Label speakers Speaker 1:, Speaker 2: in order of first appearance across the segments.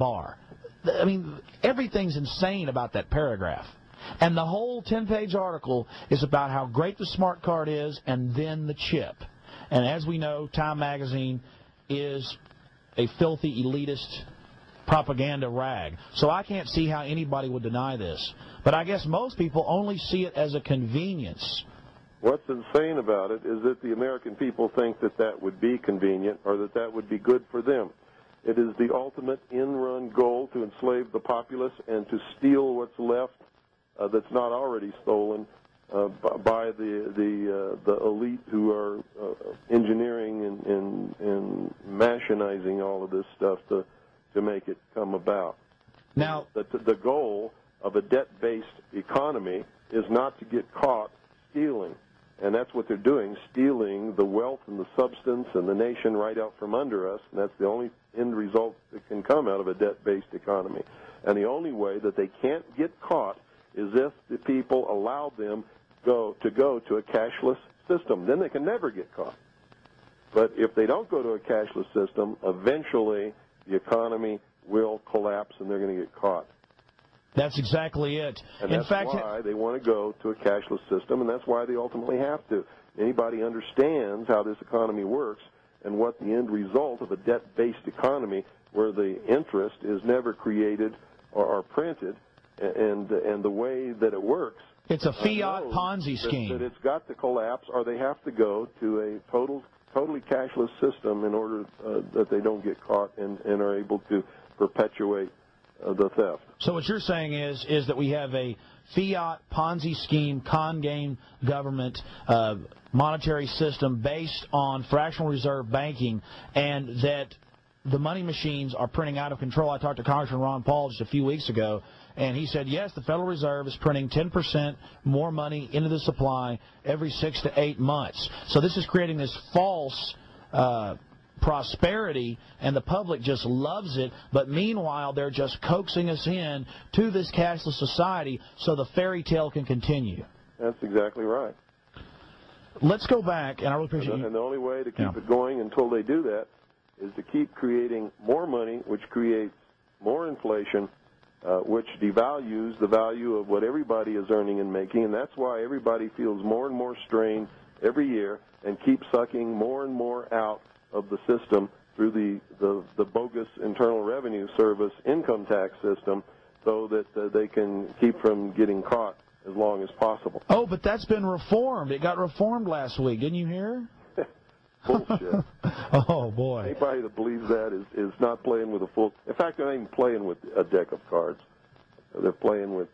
Speaker 1: bar. I mean, everything's insane about that paragraph. And the whole 10-page article is about how great the smart card is and then the chip. And as we know, Time Magazine is a filthy, elitist propaganda rag. So I can't see how anybody would deny this. But I guess most people only see it as a convenience.
Speaker 2: What's insane about it is that the American people think that that would be convenient or that that would be good for them. It is the ultimate in-run goal to enslave the populace and to steal what's left that's not already stolen by the elite who are engineering and machinizing all of this stuff to make it come about.
Speaker 1: Now,
Speaker 2: the goal of a debt-based economy is not to get caught stealing, and that's what they're doing, stealing the wealth and the substance and the nation right out from under us, and that's the only end result that can come out of a debt-based economy. And the only way that they can't get caught is if the people allow them to go to a cashless system. Then they can never get caught. But if they don't go to a cashless system, eventually the economy will collapse and they're going to get caught.
Speaker 1: That's exactly it.
Speaker 2: And that's why they want to go to a cashless system, and that's why they ultimately have to. Anybody understands how this economy works and what the end result of a debt-based economy where the interest is never created or printed, and the way that it works.
Speaker 1: It's a fiat Ponzi scheme.
Speaker 2: That it's got to collapse, or they have to go to a totally cashless system in order that they don't get caught and are able to perpetuate the theft.
Speaker 1: So what you're saying is that we have a fiat Ponzi scheme, con game government monetary system based on fractional reserve banking, and that the money machines are printing out of control. I talked to Congressman Ron Paul just a few weeks ago, and he said, yes, the Federal Reserve is printing 10% more money into the supply every 6 to 8 months. So this is creating this false prosperity, and the public just loves it. But meanwhile, they're just coaxing us in to this cashless society so the fairy tale can continue.
Speaker 2: That's exactly right.
Speaker 1: Let's go back, and I really appreciate you.
Speaker 2: And the only way to keep it going until they do that is to keep creating more money, which creates more inflation, which devalues the value of what everybody is earning and making, and that's why everybody feels more and more strain every year and keeps sucking more and more out of the system through the bogus Internal Revenue Service income tax system so that they can keep from getting caught as long as possible.
Speaker 1: Oh, but that's been reformed. It got reformed last week. Didn't you hear?
Speaker 2: Bullshit.
Speaker 1: Oh, boy.
Speaker 2: Anybody that believes that is not playing with a full... In fact, they're not even playing with a deck of cards. They're playing with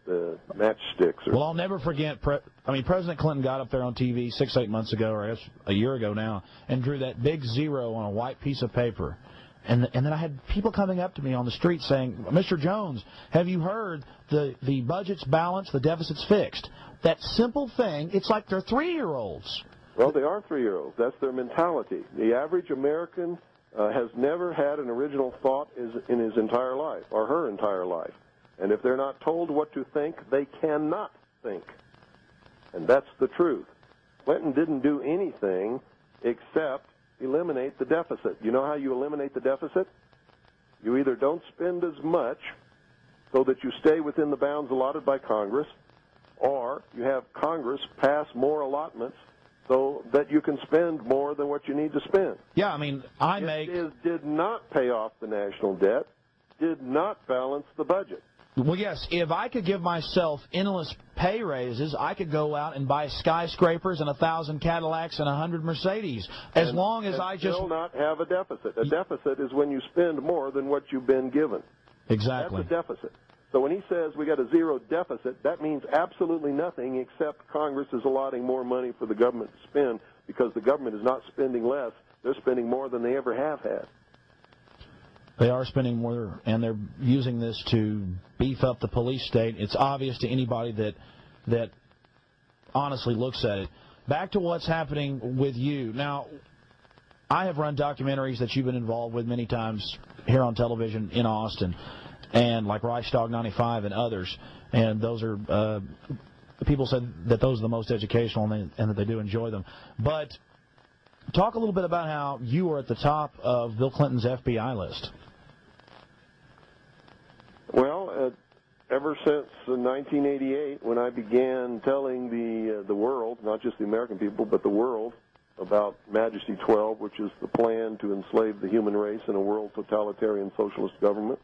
Speaker 2: matchsticks.
Speaker 1: Well, I'll never forget, President Clinton got up there on TV 6, 8 months ago, or I guess a year ago now, and drew that big zero on a white piece of paper. And then I had people coming up to me on the street saying, Mr. Jones, have you heard the budget's balanced, the deficit's fixed? That simple thing, it's like they're 3-year-olds.
Speaker 2: Well, they are 3-year-olds. That's their mentality. The average American has never had an original thought in his entire life, or her entire life. And if they're not told what to think, they cannot think. And that's the truth. Clinton didn't do anything except eliminate the deficit. You know how you eliminate the deficit? You either don't spend as much so that you stay within the bounds allotted by Congress, or you have Congress pass more allotments so that you can spend more than what you need to spend.
Speaker 1: Yeah,
Speaker 2: did not pay off the national debt, did not balance the budget.
Speaker 1: Well, yes, if I could give myself endless pay raises, I could go out and buy skyscrapers and 1,000 Cadillacs and 100 Mercedes, as long as I just...
Speaker 2: still not have a deficit. A deficit is when you spend more than what you've been given.
Speaker 1: Exactly.
Speaker 2: That's a deficit. So when he says we got a zero deficit, that means absolutely nothing except Congress is allotting more money for the government to spend because the government is not spending less. They're spending more than they ever have had.
Speaker 1: They are spending more, and they're using this to beef up the police state. It's obvious to anybody that honestly looks at it. Back to what's happening with you. Now, I have run documentaries that you've been involved with many times here on television in Austin, and like Reichstag 95 and others, and those are people said that those are the most educational and that they do enjoy them. But talk a little bit about how you were at the top of Bill Clinton's FBI list.
Speaker 2: ever since 1988, when I began telling the world, not just the American people, but the world, about Majesty 12, which is the plan to enslave the human race in a world totalitarian socialist government,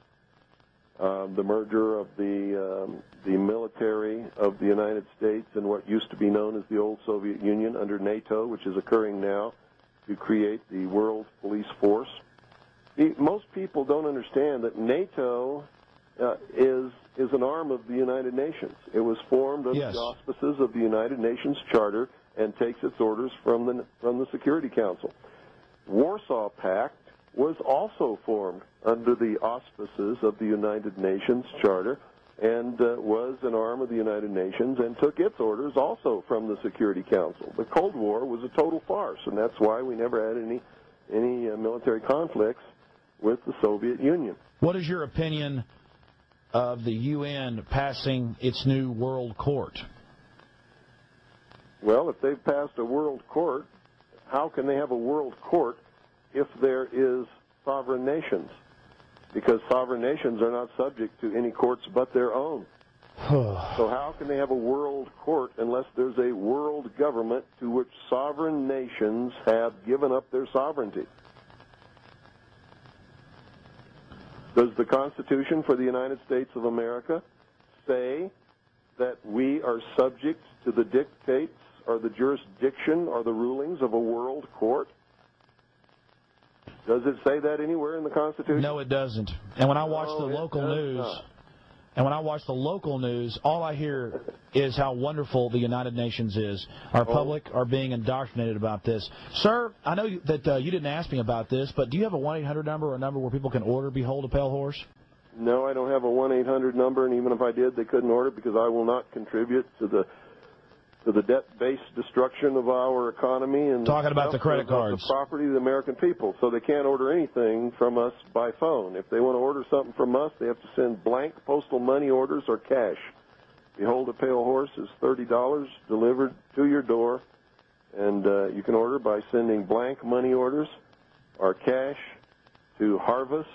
Speaker 2: the merger of the military of the United States and what used to be known as the old Soviet Union under NATO, which is occurring now, to create the world police force. Most people don't understand that NATO is an arm of the United Nations. It was formed under the auspices of the United Nations Charter and takes its orders from the Security Council. Warsaw Pact was also formed under the auspices of the United Nations Charter and was an arm of the United Nations and took its orders also from the Security Council. The Cold War was a total farce, and that's why we never had any military conflicts with the Soviet Union.
Speaker 1: What is your opinion of the UN passing its new World Court?
Speaker 2: Well, if they've passed a world court, how can they have a world court if there is sovereign nations? Because sovereign nations are not subject to any courts but their own. So how can they have a world court unless there's a world government to which sovereign nations have given up their sovereignty? Does the Constitution for the United States of America say that we are subject to the dictates or the jurisdiction or the rulings of a world court? Does it say that anywhere in the Constitution?
Speaker 1: No, it doesn't. And when I watch the local news, all I hear is how wonderful the United Nations is. Our public are being indoctrinated about this. Sir, I know that you didn't ask me about this, but do you have a 1-800 number or a number where people can order Behold a Pale Horse?
Speaker 2: No, I don't have a 1-800 number, and even if I did, they couldn't order because I will not contribute to the debt-based destruction of our economy and
Speaker 1: talking about the credit cards,
Speaker 2: the property of the American people. So they can't order anything from us by phone. If they want to order something from us, they have to send blank postal money orders or cash. Behold a Pale Horse is $30 delivered to your door, and you can order by sending blank money orders or cash to Harvest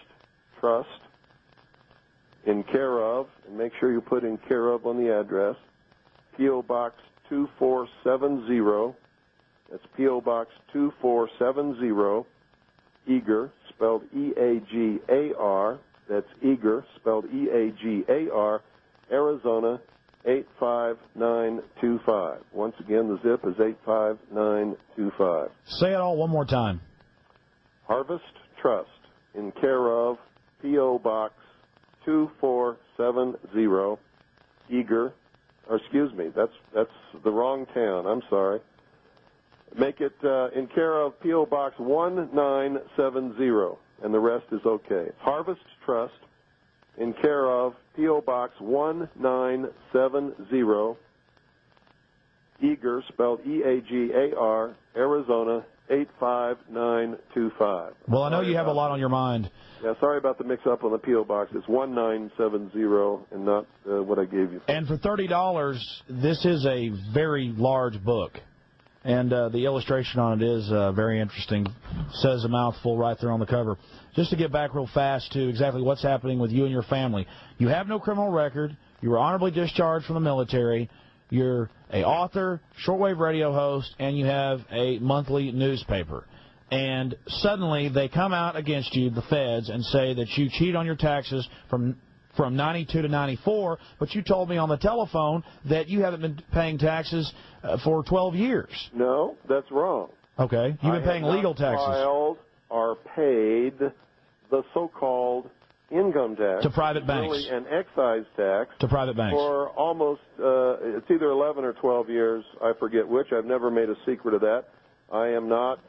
Speaker 2: Trust in care of, and make sure you put in care of on the address, P.O. Box 2470, that's P.O. Box 2470, Eager, spelled E-A-G-A-R, that's Eager, spelled E-A-G-A-R, Arizona 85925. Once again, the zip is 85925.
Speaker 1: Say it all one more time.
Speaker 2: Harvest Trust, in care of P.O. Box 2470, Eager, or excuse me, that's the wrong town. I'm sorry. Make it in care of P.O. Box 1970, and the rest is okay. Harvest Trust, in care of P.O. Box 1970, Eager, spelled E-A-G-A-R, Arizona 85925.
Speaker 1: Well, I know you have a lot on your mind.
Speaker 2: Yeah, sorry about the mix-up on the P.O. Box. It's 1970 and not what I gave you.
Speaker 1: And for $30, this is a very large book. And the illustration on it is very interesting. Says a mouthful right there on the cover. Just to get back real fast to exactly what's happening with you and your family. You have no criminal record. You were honorably discharged from the military. You're an author, shortwave radio host, and you have a monthly newspaper. And suddenly they come out against you, the feds, and say that you cheat on your taxes from 92 to 94, but you told me on the telephone that you haven't been paying taxes for 12 years.
Speaker 2: No, that's wrong.
Speaker 1: Okay. You've been paying legal taxes.
Speaker 2: Filed or paid the so-called income tax.
Speaker 1: To private banks.
Speaker 2: Really an excise tax.
Speaker 1: To private banks.
Speaker 2: For almost, it's either 11 or 12 years. I forget which. I've never made a secret of that. I am not